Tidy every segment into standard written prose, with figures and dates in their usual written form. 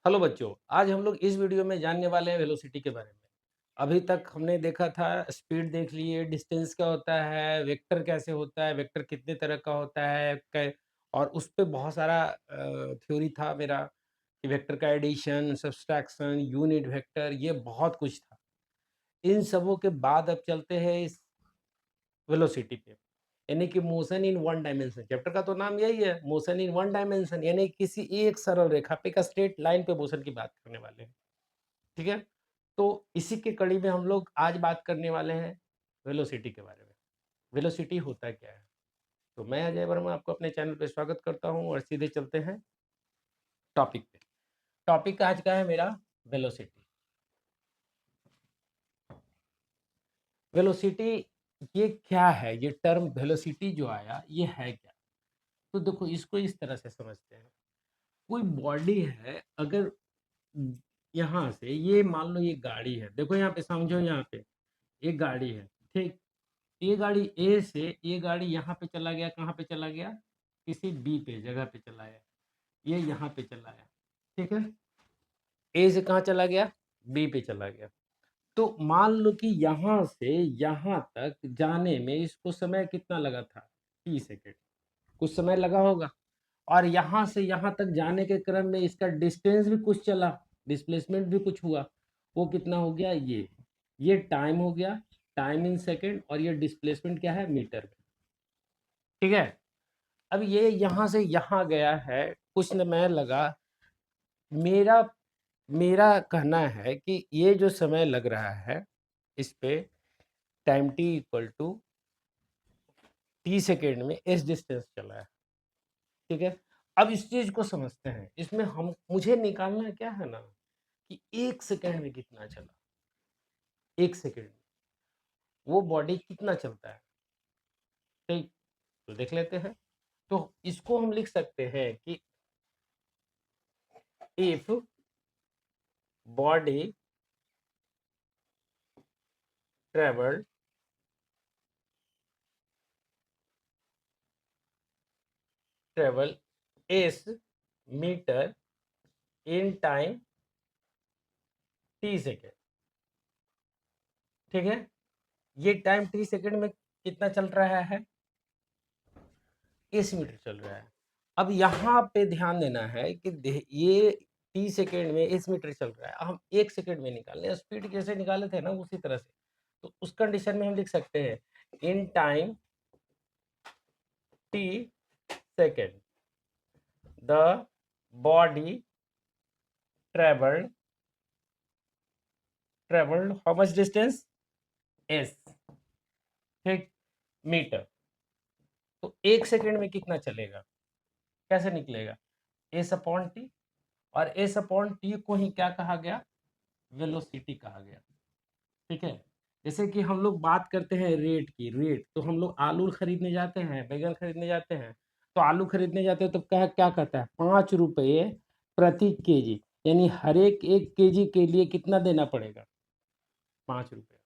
Hello बच्चों, आज हम लोग इस वीडियो में जानने वाले हैं वेलोसिटी के बारे में। अभी तक हमने देखा था स्पीड देख लिए, डिस्टेंस क्या होता है, वेक्टर कैसे होता है, वेक्टर कितने तरह का होता है कै और उस पे बहुत सारा थ्योरी था मेरा कि वेक्टर का एडिशन, सब्सट्रैक्शन, यूनिट वेक्टर ये बहुत कुछ था। इन सबों के बाद अब चलते हैं इस वेलोसिटी पे, यानी कि motion in one dimension. Chapter का तो नाम यही है, मोशन इन वन डायमेंशन, यानी किसी एक सरल रेखा पे का स्ट्रेट लाइन पे मोशन की बात करने वाले हैं। ठीक है? तो इसी की कड़ी में हम लोग आज बात करने वाले हैं वेलोसिटी के बारे में। वेलोसिटी होता क्या है? तो मैं अजय वर्मा आपको अपने चैनल पे स्वागत करता हूँ और सीधे चलते हैं टॉपिक पे। टॉपिक आज का है मेरा वेलोसिटी। वेलोसिटी ये क्या है? ये टर्म वेलोसिटी जो आया ये है क्या? तो देखो इसको इस तरह से समझते हैं। कोई बॉडी है, अगर यहाँ से ये मान लो ये गाड़ी है, देखो यहाँ पे समझो, यहाँ पे एक गाड़ी है, ठीक? ये गाड़ी ए से ये गाड़ी यहाँ पे चला गया, कहाँ पे चला गया? किसी बी पे जगह पे चला गया, ये यहाँ पे चला गया, ठीक है? ए से कहाँ चला गया? बी पे चला गया। तो मान लो कि यहाँ से यहाँ तक जाने में इसको समय कितना लगा था? 30 सेकंड। कुछ समय लगा होगा। और यहाँ से यहाँ तक जाने के क्रम में इसका डिस्टेंस भी कुछ चला, डिस्प्लेसमेंट भी कुछ हुआ। वो कितना हो गया? ये टाइम हो गया, टाइम इन सेकंड, और ये डिस्प्लेसमेंट क्या है? मीटर में। ठीक है? अब ये यहाँ से यहाँ गया है, कुछ समय लगा। मेरा मेरा कहना है कि ये जो समय लग रहा है इस पे, time t equal to t second में इस डिस्टेंस चला है। ठीक है? अब इस चीज को समझते हैं। इसमें हम मुझे निकालना क्या है ना, कि 1 सेकंड में कितना चला। 1 सेकंड में वो बॉडी कितना चलता है। ठीक? तो देख लेते हैं। तो इसको हम लिख सकते हैं कि if body travelled travel s metre in time t second. ठीक है? ये टाइम टी सेकेंड में कितना चल रहा है? एस मीटर चल रहा है। अब यहाँ पे ध्यान देना है कि ये टी सेकेंड में एस मीटर चल रहा है, हम 1 सेकेंड में निकाले, स्पीड जैसे निकाले थे ना उसी तरह से। तो उस कंडीशन में हम लिख सकते हैं इन time t second the body travelled how much distance? S. ठीक? मीटर। तो 1 सेकेंड में कितना चलेगा? कैसे निकलेगा? एस अपॉन टी, और एस अपॉन टी को ही क्या कहा गया? वेलोसिटी कहा गया। ठीक है? जैसे कि हम लोग बात करते हैं रेट की, रेट तो हम लोग आलू खरीदने जाते हैं, बैगन खरीदने जाते हैं। तो आलू खरीदने जाते हैं तो क्या क्या कहता है? 5 रुपये प्रति केजी, यानी हर एक 1 केजी के लिए कितना देना पड़ेगा? 5 रुपये।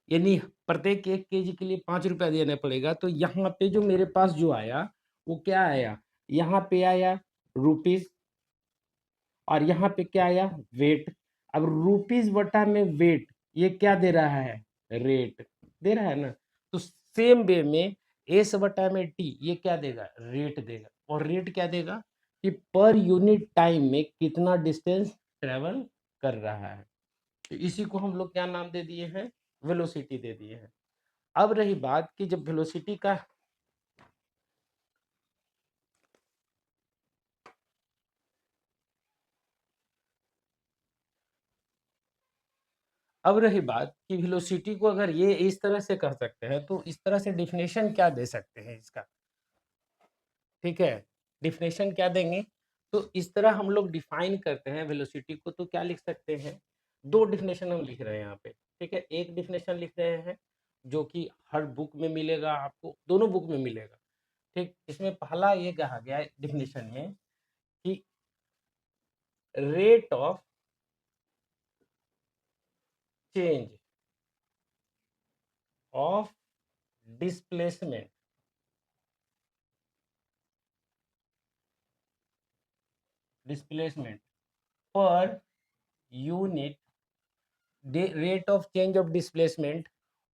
यानी प्रत्येक 1 केजी के लिए 5 रुपया देना पड़ेगा। तो यहाँ पे जो मेरे पास जो आया, वो क्या आया? यहाँ पे आया रुपीज़, और यहाँ पे क्या आया? वेट। अब रुपीज़ बटा में वेट, ये क्या दे रहा है? रेट दे रहा है ना। तो सेम वे में एस बटा में टी ये क्या देगा? रेट देगा। और रेट क्या देगा? कि पर यूनिट टाइम में कितना डिस्टेंस ट्रेवल कर रहा है। तो इसी को हम लोग क्या नाम दे दिए हैं? वेलोसिटी दे दिए हैं। अब रही बात कि जब वेलोसिटी का अब रही बात कि वेलोसिटी को अगर ये इस तरह से कह सकते हैं, तो इस तरह से डेफिनेशन क्या दे सकते हैं इसका? ठीक है? डेफिनेशन क्या देंगे? तो इस तरह हम लोग डिफाइन करते हैं वेलोसिटी को, तो क्या लिख सकते हैं? 2 डेफिनेशन हम लिख रहे हैं यहाँ पे। ठीक है? एक डेफिनेशन लिख रहे हैं जो कि हर बुक में मिलेगा आपको, दोनों बुक में मिलेगा। ठीक? इसमें पहला ये कहा गया है डेफिनेशन में कि rate of change of displacement displacement per unit rate of change of displacement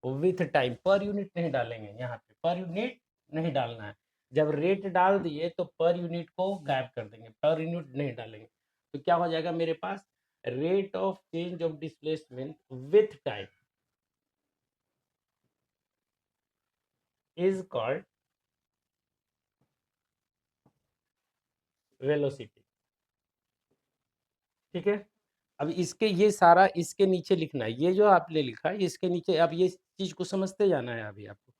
with time. Per unit नहीं डालेंगे यहाँ पे, पर यूनिट नहीं डालना है। जब रेट डाल दिए तो पर यूनिट को गायब कर देंगे, पर यूनिट नहीं डालेंगे। तो क्या हो जाएगा मेरे पास, rate of change of displacement with time is called velocity. ठीक है, अब इसके ये सारा इसके नीचे लिखना है, ये जो आपने लिखा है इसके नीचे अब ये चीज को समझते जाना है अभी आपको।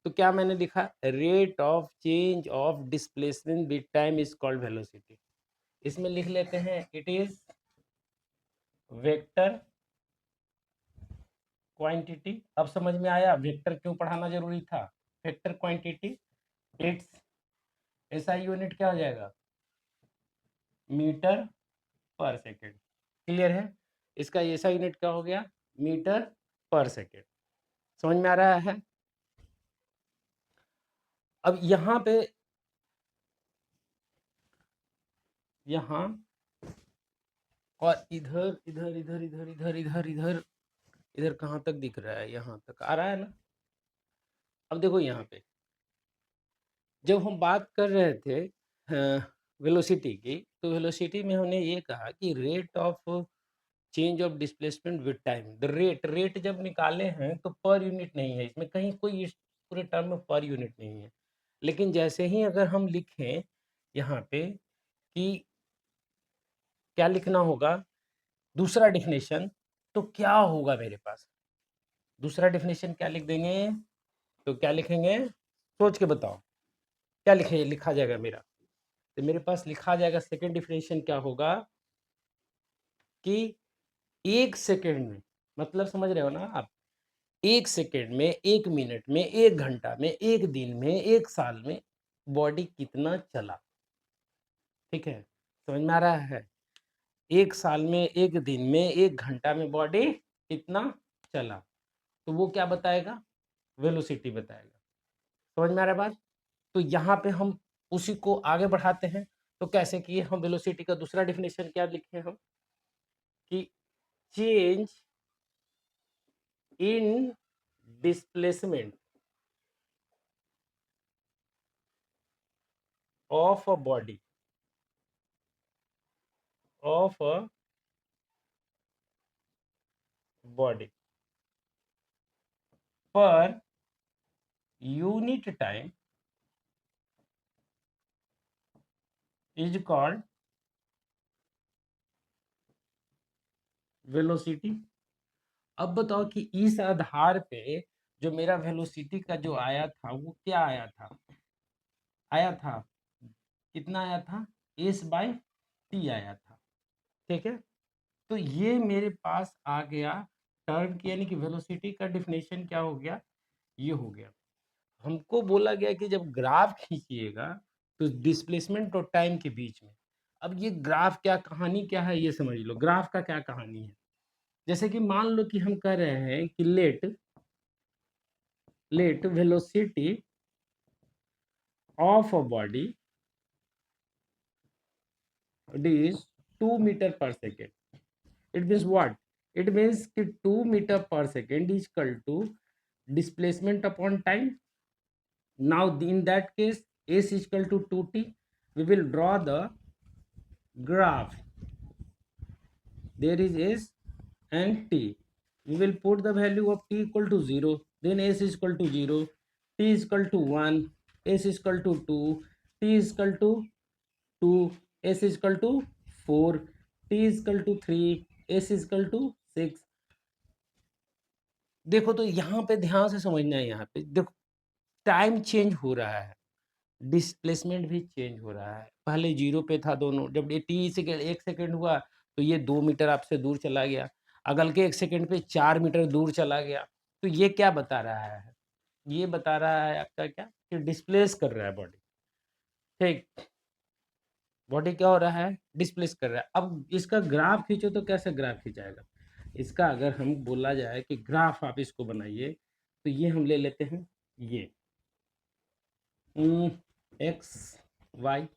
तो क्या मैंने लिखा, rate of change of displacement with time is called velocity. इसमें लिख लेते हैं इट इज वेक्टर क्वांटिटी। अब समझ में आया वेक्टर क्यों पढ़ाना जरूरी था। Vector quantity, it's SI unit क्या हो जाएगा, मीटर पर सेकेंड। क्लियर है, इसका ऐसा यूनिट क्या हो गया, मीटर पर सेकेंड। समझ में आ रहा है। अब यहाँ पे यहाँ और इधर इधर इधर इधर इधर इधर इधर इधर कहाँ तक दिख रहा है, यहाँ तक आ रहा है ना। अब देखो यहाँ पे जब हम बात कर रहे थे वेलोसिटी की, तो वेलोसिटी में हमने ये कहा कि rate of change of displacement with time. The rate, rate जब निकाले हैं तो पर यूनिट नहीं है इसमें, कहीं कोई इस पूरे टर्म में पर यूनिट नहीं है। लेकिन जैसे ही अगर हम लिखें यहाँ पे कि क्या लिखना होगा, दूसरा डेफिनेशन, तो क्या होगा मेरे पास, दूसरा डेफिनेशन क्या लिख देंगे, तो क्या लिखेंगे, सोच के बताओ क्या लिखे लिखा जाएगा मेरा। तो मेरे पास लिखा जाएगा सेकंड डेफिनेशन क्या होगा कि एक सेकंड में, मतलब समझ रहे हो ना आप, एक सेकंड में, एक मिनट में, एक घंटा में, एक दिन में, एक साल में बॉडी कितना चला। ठीक है, समझ में आ रहा है। एक साल में, एक दिन में, एक घंटा में बॉडी कितना चला, तो वो क्या बताएगा, वेलोसिटी बताएगा। समझ में आ रहा है बात। तो यहाँ पे हम उसी को आगे बढ़ाते हैं। तो कैसे किए हम, वेलोसिटी का दूसरा डेफिनेशन क्या लिखे हम कि change in displacement of a body, of a body per unit time is called velocity. अब बताओ कि इस आधार पे जो मेरा वेलोसिटी का जो आया था वो क्या आया था, आया था कितना आया था, एस बाय टी आया था। ठीक है, तो ये मेरे पास आ गया टर्म की, यानी कि वेलोसिटी का डिफिनेशन क्या हो गया, ये हो गया। हमको बोला गया कि जब ग्राफ खींचिएगा तो डिस्प्लेसमेंट और टाइम के बीच में, अब ये ग्राफ क्या कहानी क्या है ये समझ लो, ग्राफ का क्या कहानी है। जैसे कि मान लो कि हम कह रहे हैं कि let let velocity of a body is 2 meter per second. It means what? It means कि 2 meter per second is equal to displacement upon time. Now in that case s is equal to 2t. We will draw the graph. There is s and t. We will put the value of t equal to 0. Then s is equal to 0. T is equal to 1. S is equal to 2. T is equal to 2, s is equal to 4, t is equal to 3, s is equal to 6। देखो तो यहाँ पे ध्यान से समझना है, यहाँ पे देखो टाइम चेंज हो रहा है, डिस्प्लेसमेंट भी चेंज हो रहा है। पहले 0 पे था दोनों, जब ये टी सेकंड 1 सेकंड हुआ तो ये 2 मीटर आपसे दूर चला गया, अगल के 1 सेकंड पे 4 मीटर दूर चला गया। तो ये क्या बता रहा है, ये बता रहा है आपका क्या कि डिस्प्लेस कर रहा है बॉडी। ठीक, बॉडी क्या हो रहा है, डिस्प्लेस कर रहा है। अब इसका ग्राफ खींचो तो कैसे ग्राफ खींचाएगा, इसका अगर हम बोला जाए कि ग्राफ आप इसको बनाइए, तो ये हम ले लेते हैं ये एक्स वाई,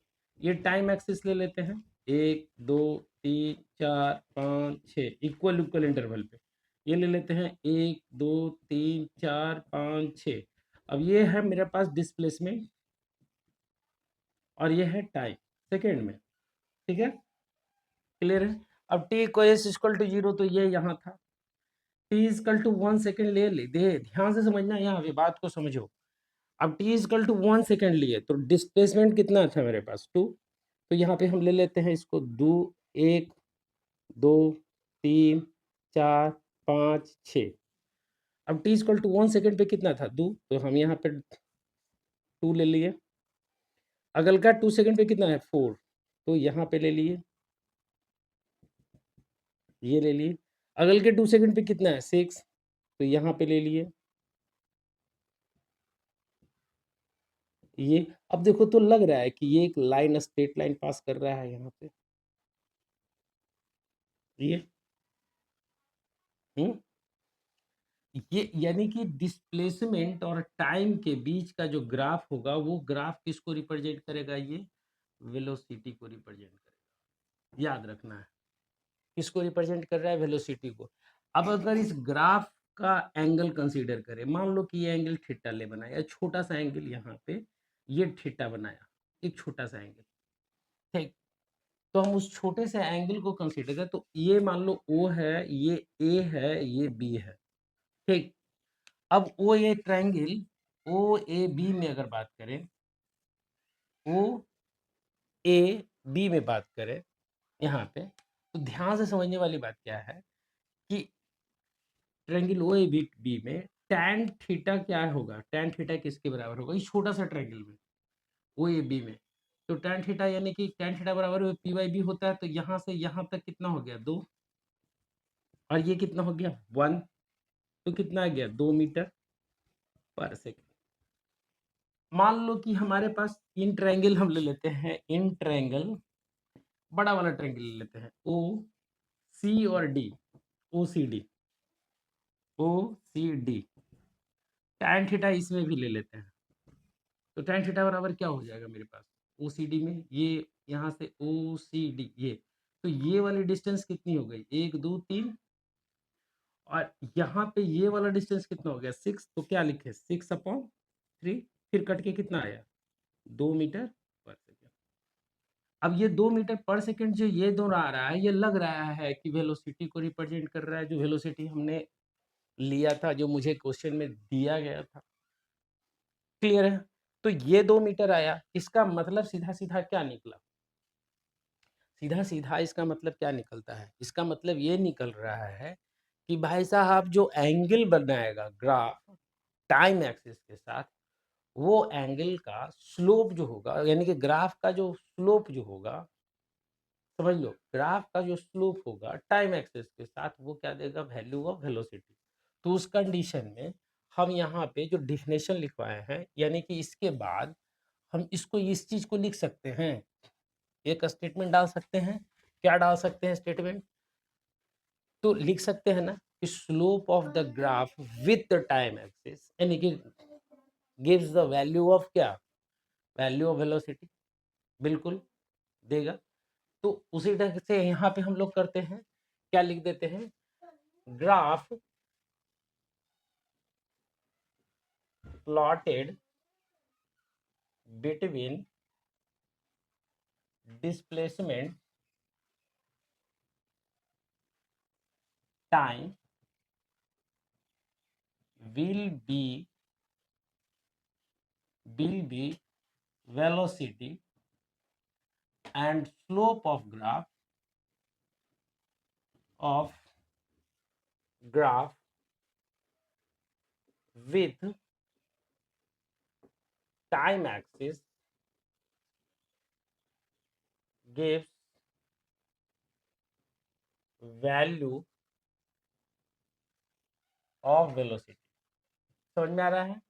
ये टाइम एक्सिस ले लेते हैं, 1 2 3 4 5 6 इक्वल इक्वल इंटरवल पे ये ले लेते हैं 1 2 3 4 5 6। अब ये है मेरे पास डिस्प्लेसमेंट और ये है टाइम सेकेंड में, ठीक है, क्लियर है। अब टी को एस इक्वल टू 0 तो ये यहाँ था, टी इक्वल टू 1 सेकेंड ले ली, दे ध्यान से समझना, यहाँ अभी बात को समझो। अब टी इक्वल टू 1 सेकेंड लिए तो डिस्प्लेसमेंट कितना था मेरे पास 2, तो यहाँ पे हम ले लेते हैं इसको 2 1 2 3 4 5 6। अब टी इक्वल टू 1 सेकेंड पे कितना था 2, तो हम यहाँ पे 2 ले लिए। अगल का 2 सेकेंड पे कितना है 4, तो यहाँ पे ले लिए, ये ले लिए। अगल के 2 सेकेंड पे कितना है 6, तो यहाँ पे ले लिए ये। अब देखो तो लग रहा है कि ये एक लाइन स्ट्रेट लाइन पास कर रहा है यहाँ पे ये, हम्म, ये यानी कि डिस्प्लेसमेंट और टाइम के बीच का जो ग्राफ होगा वो ग्राफ किसको रिप्रेजेंट करेगा, ये वेलोसिटी को रिप्रेजेंट करेगा, याद रखना है किसको रिप्रेजेंट कर रहा है, वेलोसिटी को। अब अगर इस ग्राफ का एंगल कंसीडर करें, मान लो कि ये एंगल थीटा ले बनाया, छोटा सा एंगल यहाँ पे ये थीटा बनाया, एक छोटा सा एंगल, ठीक। तो हम उस छोटे से एंगल को कंसीडर करें तो ये मान लो ओ है, ये ए है, ये बी है, ठीक। अब ओ ए ट्रायंगल ओ ए बी में अगर बात करें, ओ ए बी में बात करें यहाँ पे, तो ध्यान से समझने वाली बात क्या है कि ट्रायंगल ओ ए बी में tan थीटा क्या होगा, tan थीटा किसके बराबर होगा, इस छोटा सा ट्रायंगल में ओ ए बी में। तो tan थीटा यानी कि tan थीटा बराबर पी बाई बी होता है, तो यहाँ से यहाँ तक कितना हो गया 2, और ये कितना हो गया 1, तो कितना आ गया 2 मीटर पर सेकेंड। मान लो कि हमारे पास इन ट्रायंगल हम ले लेते हैं, इन ट्रायंगल बड़ा वाला ट्रायंगल ले लेते हैं ओ सी और डी, ओ सी डी, ओ सी डी, tan थीटा इसमें भी ले लेते हैं, तो tan थीटा बराबर क्या हो जाएगा मेरे पास ओ सी डी में, ये यहाँ से ओ सी डी ये, तो ये वाली डिस्टेंस कितनी हो गई 1 2 3, और यहाँ पे ये वाला डिस्टेंस कितना हो गया 6, तो क्या लिखे 6/3, फिर कट के कितना आया 2 मीटर पर सेकेंड। अब ये 2 मीटर पर सेकेंड जो ये दोनों आ रहा है, ये लग रहा है कि वेलोसिटी को रिप्रेजेंट कर रहा है, जो वेलोसिटी हमने लिया था, जो मुझे क्वेश्चन में दिया गया था, क्लियर है। तो ये 2 मीटर आया, इसका मतलब सीधा सीधा क्या निकला, सीधा सीधा इसका मतलब क्या निकलता है, इसका मतलब ये निकल रहा है कि भाई साहब जो एंगल बनाएगा ग्राफ टाइम एक्सिस के साथ, वो एंगल का स्लोप जो होगा, यानी कि ग्राफ का जो स्लोप जो होगा, समझ लो ग्राफ का जो स्लोप होगा टाइम एक्सिस के साथ, वो क्या देगा वैल्यू ऑफ वेलोसिटी। तो उस कंडीशन में हम यहाँ पे जो डिफिनेशन लिखवाए हैं, यानी कि इसके बाद हम इसको इस चीज को लिख सकते हैं, एक स्टेटमेंट डाल सकते हैं, क्या डाल सकते हैं स्टेटमेंट, तो लिख सकते हैं ना कि slope of the graph with the time axis, यानी कि गिव्स द वैल्यू ऑफ क्या, वैल्यू ऑफ वेलोसिटी, बिल्कुल देगा। तो उसी तरह से यहाँ पे हम लोग करते हैं, क्या लिख देते हैं, graph plotted between displacement time will be velocity and slope of graph with time axis gives value of velocity। समझ में आ रहा है,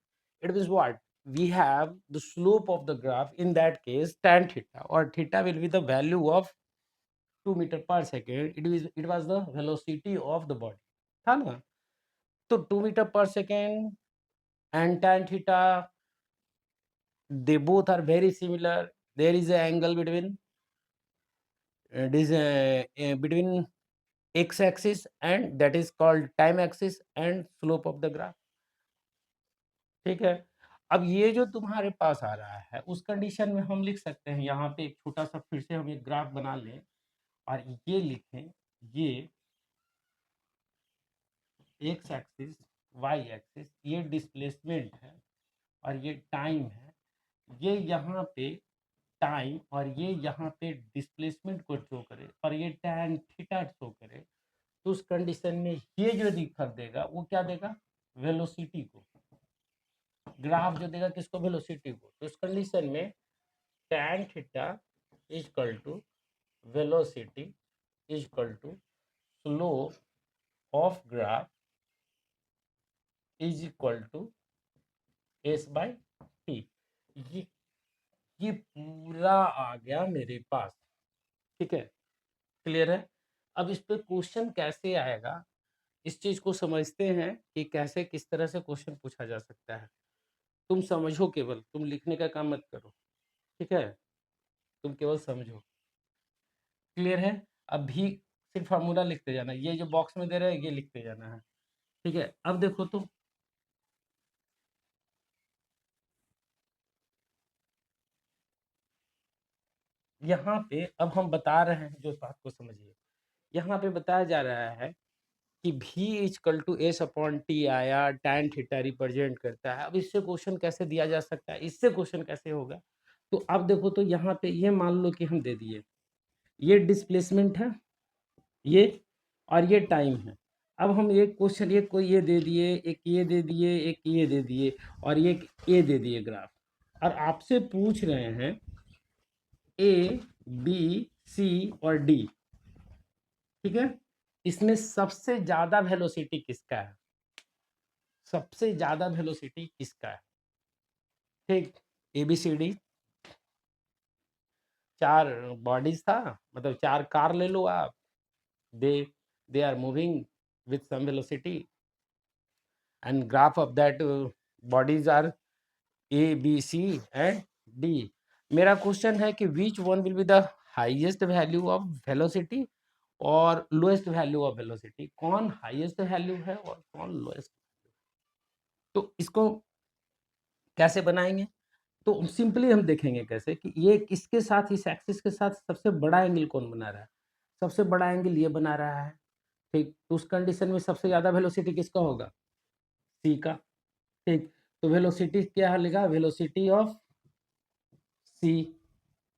it means what, we have the slope of the graph, in that case tan theta, or theta will be the value of 2 meter per second, it was the velocity of the body, था ना। तो 2 meter per second and tan theta, they both are very similar, there is an angle between between x axis and that is called time axis and slope of the graph। ठीक है। अब ये जो तुम्हारे पास आ रहा है उस कंडीशन में हम लिख सकते हैं, यहाँ पे एक छोटा सा फिर से हम एक ग्राफ बना लें और ये लिखें, ये एक्स एक्सिस वाई एक्सिस ये डिस्प्लेसमेंट है और ये टाइम है, ये यहाँ पे टाइम और ये यहाँ पे डिस्प्लेसमेंट को शो करे और ये tan थीटा शो करे, तो उस कंडीशन में ये जो दिखा देगा वो क्या देगा, वेलोसिटी को। ग्राफ जो देगा किसको, वेलोसिटी को। तो उस कंडीशन में tan theta is equal to velocity is equal to slope of graph is equal to s by t. ये पूरा आ गया मेरे पास, ठीक है, क्लियर है। अब इस पे क्वेश्चन कैसे आएगा, इस चीज को समझते हैं कि कैसे किस तरह से क्वेश्चन पूछा जा सकता है। तुम समझो, केवल तुम लिखने का काम मत करो, ठीक है, तुम केवल समझो, क्लियर है। अभी सिर्फ फार्मूला लिखते जाना, ये जो बॉक्स में दे रहे हैं ये लिखते जाना है, ठीक है। अब देखो तो यहाँ पे अब हम बता रहे हैं, जो बात को समझिए, यहाँ पे बताया जा रहा है कि v equal to s upon t आया, tan थीटा रिप्रेजेंट करता है। अब इससे क्वेश्चन कैसे दिया जा सकता है, इससे क्वेश्चन कैसे होगा, तो अब देखो तो यहाँ पे ये मान लो कि हम दे दिए, ये डिस्प्लेसमेंट है ये, और ये टाइम है। अब हम एक क्वेश्चन, एक को ये दे दिए, एक ये दे दिए, एक ये दे दिए और ये दे दिए ग्राफ, और आपसे पूछ रहे हैं ए बी सी और डी, ठीक है। इसमें सबसे ज्यादा वेलोसिटी किसका है, सबसे ज्यादा वेलोसिटी किसका है, ठीक। A B C D 4 bodies था, मतलब 4 कार ले लो आप, they they are moving with some velocity and graph of that bodies are A, B, C and D। मेरा क्वेश्चन है कि which one will be the highest value of velocity और lowest value of velocity, कौन highest value है और कौन lowest। तो इसको कैसे बनाएंगे, तो सिंपली हम देखेंगे कैसे कि ये किसके साथ, इस एक्सिस के साथ सबसे बड़ा एंगल कौन बना रहा है, सबसे बड़ा एंगल ये बना रहा है, ठीक। तो उस कंडीशन में सबसे ज्यादा वेलोसिटी किसका होगा, सी का, ठीक। तो वेलोसिटी क्या लिखा, वेलोसिटी ऑफ सी,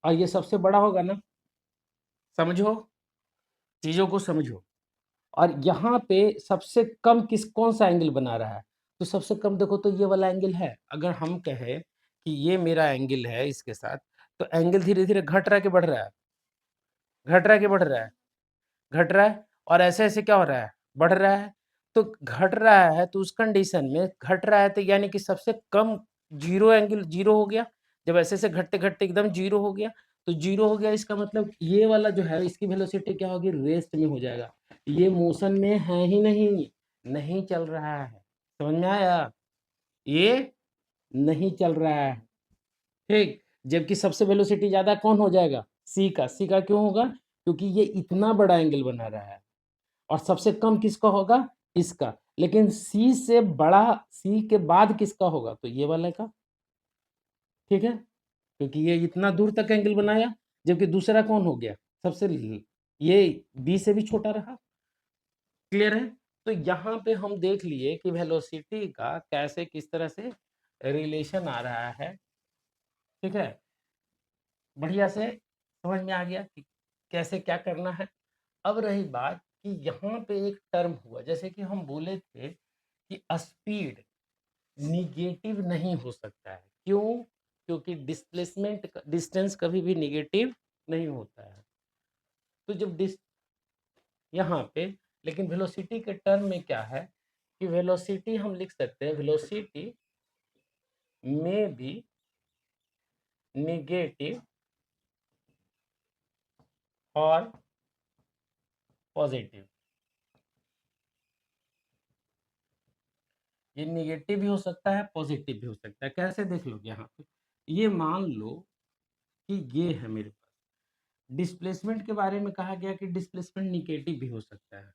और ये सबसे बड़ा होगा ना, समझो, चीजों को समझो। और यहाँ पे सबसे कम कौन सा एंगल बना रहा है, तो सबसे कम देखो तो ये वाला एंगल है। अगर हम कहें कि ये मेरा एंगल है इसके साथ, तो एंगल धीरे धीरे घट रहा है कि बढ़ रहा है, घट रहा है कि बढ़ रहा है, घट रहा है, और ऐसे ऐसे क्या हो रहा है, बढ़ रहा है। तो घट रहा है, तो उस कंडीशन में घट रहा है तो यानी कि सबसे कम जीरो एंगल जीरो हो गया, जब ऐसे ऐसे घटते घटते एकदम जीरो हो गया, तो जीरो हो गया, इसका मतलब ये वाला जो है इसकी वेलोसिटी क्या होगी, रेस्ट में हो जाएगा, ये मोशन में है ही नहीं, नहीं चल रहा है, समझ में आया, ये नहीं चल रहा है, ठीक। जबकि सबसे वेलोसिटी ज्यादा कौन हो जाएगा, सी का, सी का क्यों होगा, क्योंकि ये इतना बड़ा एंगल बना रहा है, और सबसे कम किसका होगा, इसका। लेकिन सी से बड़ा, सी के बाद किसका होगा, तो ये वाले का, ठीक है, क्योंकि ये इतना दूर तक एंगल बनाया, जबकि दूसरा कौन हो गया, सबसे ये बी से भी छोटा रहा, क्लियर है। तो यहाँ पे हम देख लिए कि वेलोसिटी का कैसे किस तरह से रिलेशन आ रहा है, ठीक है, बढ़िया से समझ में आ गया कि कैसे क्या करना है। अब रही बात कि यहाँ पे एक टर्म हुआ, जैसे कि हम बोले थे कि स्पीड निगेटिव नहीं हो सकता है, क्यों, क्योंकि डिस्प्लेसमेंट डिस्टेंस कभी भी निगेटिव नहीं होता है। तो जब यहाँ पे, लेकिन वेलोसिटी के टर्म में क्या है कि वेलोसिटी हम लिख सकते हैं, वेलोसिटी में भी निगेटिव और पॉजिटिव, ये निगेटिव भी हो सकता है पॉजिटिव भी हो सकता है। कैसे, देख लो यहाँ पे, ये मान लो कि ये है मेरे पास, डिस्प्लेसमेंट के बारे में कहा गया कि डिस्प्लेसमेंट निगेटिव भी हो सकता है,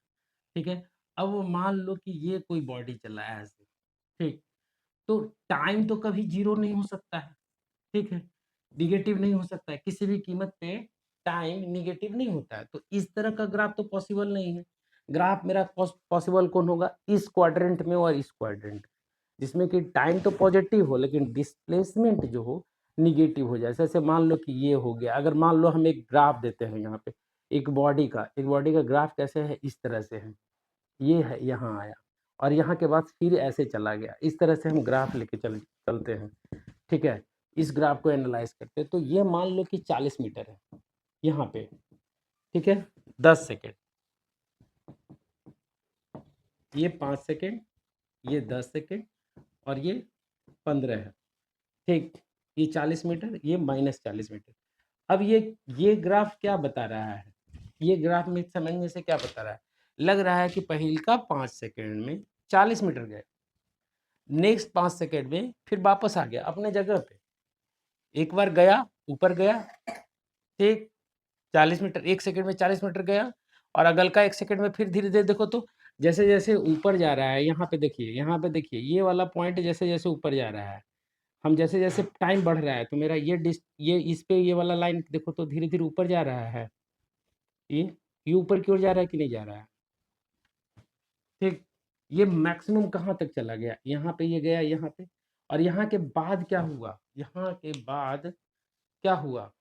ठीक है? अब वो मान लो कि ये कोई बॉडी चला है ऐसे, ठीक? तो टाइम तो कभी 0 नहीं हो सकता है, ठीक है? नेगेटिव नहीं हो सकता है, किसी भी कीमत पे टाइम नेगेटिव नहीं होता है, तो इस तरह का ग्राफ तो पॉसिबल नहीं है। ग्राफ मेरा पॉसिबल कौन होगा? इस क्वाड्रेंट में और इस क्वाड्रेंट, जिसमें कि टाइम तो पॉजिटिव हो लेकिन डिस्प्लेसमेंट जो हो निगेटिव हो जाए। जैसे मान लो कि ये हो गया, अगर मान लो हम एक ग्राफ देते हैं यहाँ पे, एक बॉडी का ग्राफ कैसे है? इस तरह से है, ये है, यहाँ आया और यहाँ के बाद फिर ऐसे चला गया। इस तरह से हम ग्राफ लेके चलते हैं, ठीक है? इस ग्राफ को एनालाइज करते हैं, तो ये मान लो कि 40 मीटर है यहाँ पे, ठीक है? 10 सेकेंड, ये 5 सेकेंड, ये 10 सेकेंड और ये 15 है, ठीक? ये 40 मीटर, ये -40 मीटर। अब ये ग्राफ क्या बता रहा है? ये ग्राफ में समझने से क्या बता रहा है? लग रहा है कि पहिलका 5 सेकेंड में 40 मीटर गए, नेक्स्ट 5 सेकेंड में फिर वापस आ गया अपने जगह पे। एक बार गया, ऊपर गया, ठीक? 40 मीटर, 1 सेकंड में 40 मीटर गया और अगल का 1 सेकंड में फिर धीरे-धीरे देखो तो जैसे-जैसे ऊपर जा रहा है, यहाँ पे देखिए, ये वाला पॉइंट जैसे-जैसे ऊपर जा रहा है, हम जैसे-जैसे टाइम बढ़ रहा है, तो मेरा ये इस पे ये वाला लाइन देखो तो धीरे-धीरे ऊपर जा रहा है। ये ये ऊपर की ओर जा रहा है कि नहीं जा रहा है? ठीक? ये मैक्सिमम कहाँ तक चला गया? यहाँ पे ये गया यहाँ पे और यहाँ के बाद क्या हुआ? यहाँ के बाद क्या हुआ?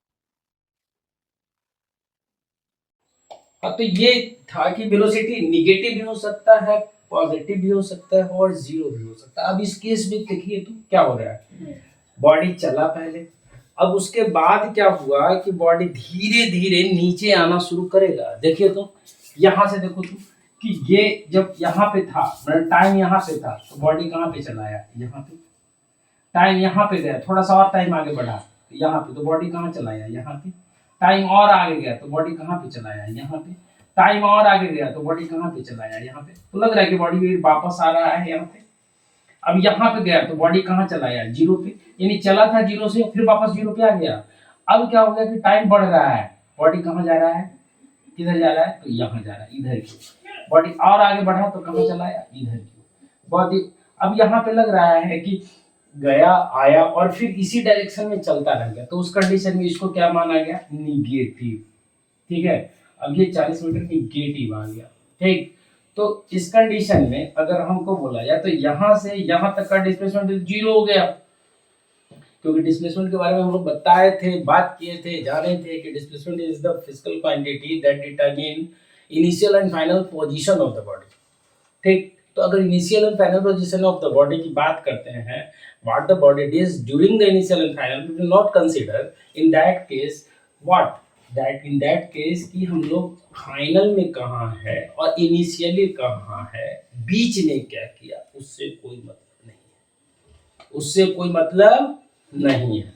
हाँ, तो ये था कि वेलोसिटी नेगेटिव भी हो सकता है, पॉजिटिव भी हो सकता है और जीरो भी हो सकता है। अब इस केस में देखिए तो क्या हो रहा है, बॉडी चला पहले, अब उसके बाद क्या हुआ कि बॉडी धीरे धीरे नीचे आना शुरू करेगा। देखिए तो यहाँ से देखो तो कि ये जब यहाँ पे था, मतलब टाइम यहाँ पे था, तो बॉडी कहाँ पे चला आया? यहाँ पे। टाइम यहाँ पे गया, थोड़ा सा और टाइम आगे बढ़ा यहाँ पे, तो बॉडी कहाँ चला आया? यहाँ पे। टाइम और आगे गया तो बॉडी कहाँ पे चला आया? यहाँ पे। टाइम और आगे गया तो बॉडी कहाँ पे चला आया? यहाँ पे। तो लग रहा है कि बॉडी वापस आ रहा है यहाँ पे। अब यहाँ पे गया तो बॉडी कहाँ चला आया? जीरो पे, यानी चला था जीरो से फिर वापस जीरो पे आ गया। अब क्या हो गया कि टाइम बढ़ रहा है, बॉडी कहाँ जा रहा है? किधर जा रहा है? तो यहाँ जा रहा है, इधर की। बॉडी और आगे बढ़ा तो कहाँ चला आया? इधर की बॉडी। अब यहाँ पे लग रहा है कि गया, आया और फिर इसी डायरेक्शन में चलता रह गया, तो उस कंडीशन में इसको क्या माना गया? निगेटिव, ठीक है? अब ये 40 मीटर निगेटिव आ गया, ठीक? तो इस कंडीशन में अगर हमको बोला जाए तो यहाँ से यहाँ तक का डिस्प्लेसमेंट जीरो हो गया, क्योंकि डिस्प्लेसमेंट के बारे में हम लोग बताए थे, बात किए थे, जाने थे कि displacement is the physical quantity that determine initial and final position of the body, ठीक? तो अगर initial and final position of the body की बात करते हैं, what the body does during the initial and final, we will not consider in that case what that in that case कि हम लोग फाइनल में कहाँ है और इनिशियली कहाँ है, बीच में क्या किया, उससे कोई मतलब नहीं है, उससे कोई मतलब नहीं है,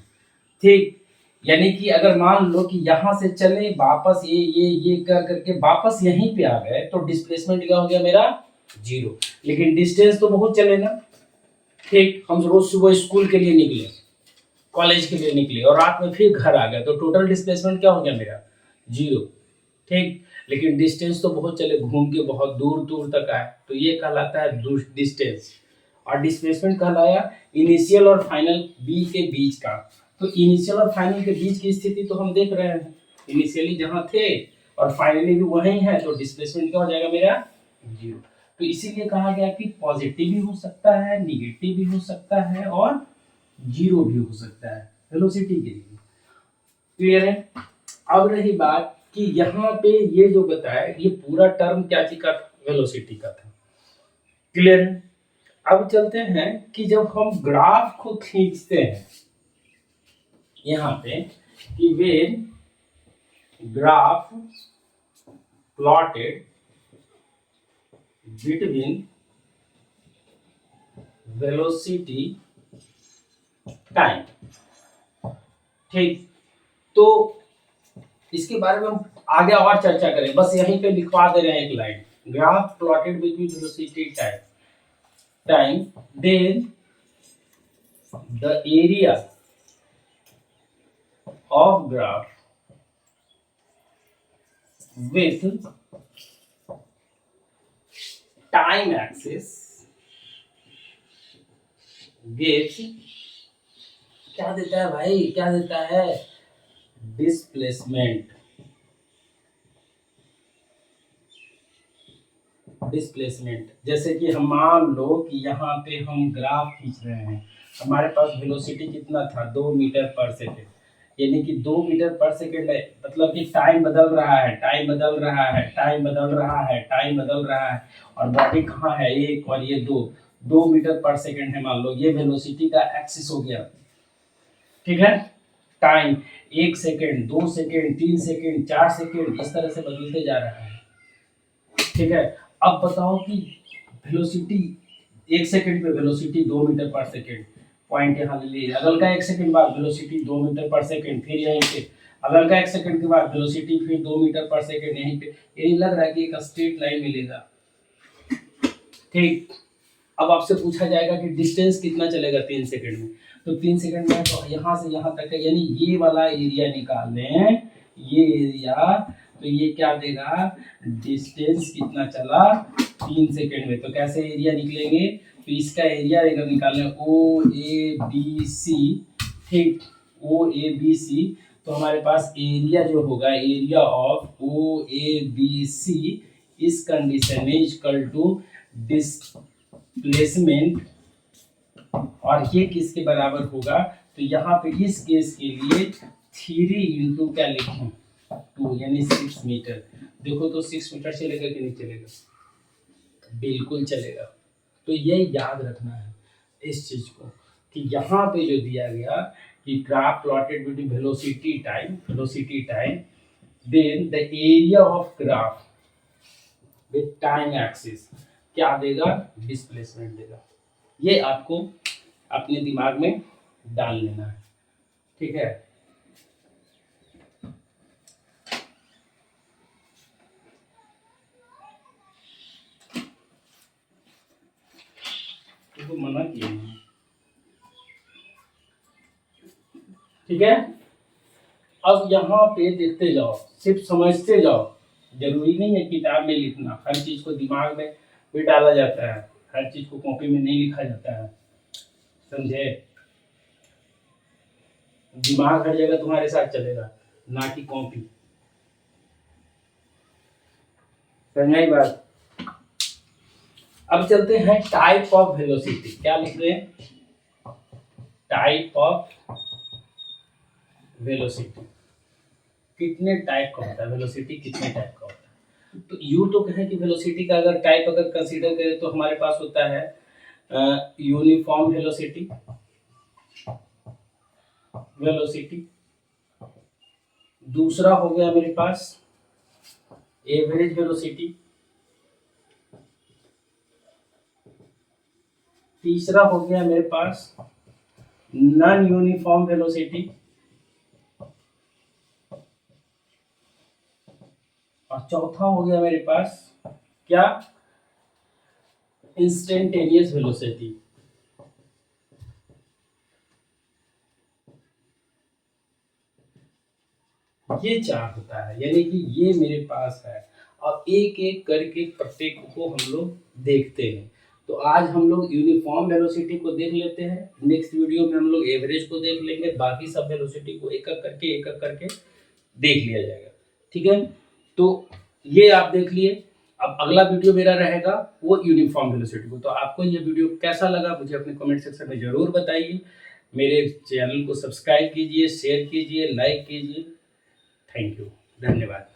ठीक? यानी कि अगर मान लो कि यहाँ से चले वापस ये कर करके वापस यहीं पे आ गए, तो डिस्प्लेसमेंट क्या हो गया मेरा? जीरो। लेकिन डिस्टेंस तो बहुत चले ना, ठीक? हम रोज सुबह स्कूल के लिए निकले, कॉलेज के लिए निकले और रात में फिर घर आ गए, तो टोटल डिस्प्लेसमेंट क्या हो गया मेरा? जीरो, ठीक? लेकिन डिस्टेंस तो बहुत चले, घूम के बहुत दूर दूर तक आए, तो ये कहलाता है डिस्टेंस। और डिस्प्लेसमेंट कहलाया इनिशियल और फाइनल बी के बीच का। तो इनिशियल और फाइनल के बीच की स्थिति तो हम देख रहे हैं, इनिशियली जहाँ थे और फाइनली भी वहीं है, तो डिस्प्लेसमेंट क्या हो जाएगा मेरा? जीरो। तो इसीलिए कहा गया कि पॉजिटिव भी हो सकता है, निगेटिव भी हो सकता है और जीरो भी हो सकता है वेलोसिटी के लिए। क्लियर है? अब रही बात कि यहाँ पे ये जो बताया, ये पूरा टर्म क्या चीज का था? वेलोसिटी का था। क्लियर है? अब चलते हैं कि जब हम ग्राफ को खींचते हैं यहाँ पे कि when graph plotted between velocity time, ठीक? तो इसके बारे में हम आगे और चर्चा करें, बस यहीं पे लिखवा दे रहे हैं एक line, graph plotted between velocity time, then the area of graph with time axis gives, क्या देता है भाई, क्या देता है, डिस्प्लेसमेंट। डिस्प्लेसमेंट जैसे कि हम मान लो कि यहाँ पे हम ग्राफ खींच रहे हैं, हमारे पास वेलोसिटी कितना था, 2 मीटर पर सेकेंड, यानी कि 2 मीटर पर सेकेंड है, मतलब कि टाइम बदल रहा है, टाइम बदल रहा है, टाइम बदल रहा है, टाइम बदल रहा है, और बॉडी कहाँ है, एक और ये 2 मीटर पर सेकेंड है, मान लो ये वेलोसिटी का एक्सिस हो गया, ठीक है। Time 1 second, 2 second, 3 second, 4 second, इस तरह से बदलते जा रहा है, ठीक है। अब बताओ कि वेलोसिटी 1 सेकंड पे वेलोसिटी 2 मीटर पर सेकंड, पॉइंट यहाँ ले लीजिए, अगल का 1 सेकंड बाद वेलोसिटी 2 मीटर पर सेकंड, फिर यहीं पे अगल का 1 सेकंड के बाद वेलोसिटी फिर 2 मीटर पर सेकंड, यहीं पे यही लग रहा है कि एक स्ट्रेट लाइन मिलेगा, ठीक। अब आपसे पूछा जाएगा कि डिस्टेंस कितना चलेगा 3 सेकंड में, तो 3 सेकंड में तो यहाँ से यहाँ तक है, यानी ये वाला एरिया निकाल लें, ये एरिया, तो ये क्या देगा, डिस्टेंस कितना चला 3 सेकंड में, तो कैसे एरिया निकलेंगे, तो इसका एरिया अगर निकालें ओ ए बी सी, ठीक, ओ ए बी सी, तो हमारे पास एरिया जो होगा, area of O A B C इस कंडीशन में इक्वल टू डिस्प्लेसमेंट, और ये किसके बराबर होगा, तो यहाँ पे इस केस के लिए 3 इंटू क्या लिखें, 2, यानी 6 मीटर। देखो तो 6 मीटर चलेगा कि नहीं चलेगा, बिल्कुल चलेगा। तो ये याद रखना है इस चीज को कि यहाँ पे जो दिया गया कि graph plotted between velocity time then the area of graph with time axis क्या देगा, डिस्प्लेसमेंट देगा। ये आपको अपने दिमाग में डाल लेना है, ठीक है। तो मना किया, ठीक है। अब यहाँ पे देखते जाओ, सिर्फ समझते जाओ, जरूरी नहीं है किताब में लिखना, हर चीज को दिमाग में भी डाला जाता है, हर चीज को कॉपी में नहीं लिखा जाता है, समझे। दिमाग हर जगह तुम्हारे साथ चलेगा, ना कि कॉपी, समझाई बात। अब चलते हैं टाइप ऑफ वेलोसिटी, क्या लिख रहे हैं, टाइप ऑफ वेलोसिटी, कितने टाइप का होता है वेलोसिटी, कितने टाइप का होता है। तो यू तो कहें कि वेलोसिटी का अगर टाइप अगर कंसीडर करें तो हमारे पास होता है यूनिफॉर्म वेलोसिटी, दूसरा हो गया मेरे पास एवरेज वेलोसिटी, तीसरा हो गया मेरे पास नॉन यूनिफॉर्म वेलोसिटी, और चौथा हो गया मेरे पास क्या, इंस्टेंटेनियस वेलोसिटी। ये 4 होता है, यानी कि ये मेरे पास है। अब एक एक करके प्रत्येक को हम लोग देखते हैं। तो आज हम लोग यूनिफॉर्म वेलोसिटी को देख लेते हैं, नेक्स्ट वीडियो में हम लोग एवरेज को देख लेंगे, बाकी सब वेलोसिटी को एक एक करके देख लिया जाएगा, ठीक है। तो ये आप देख लिए। अब अगला वीडियो मेरा रहेगा वो यूनिफॉर्म वेलोसिटी को। तो आपको ये वीडियो कैसा लगा मुझे अपने कमेंट सेक्शन में जरूर बताइए। मेरे चैनल को सब्सक्राइब कीजिए, शेयर कीजिए, लाइक कीजिए। थैंक यू, धन्यवाद।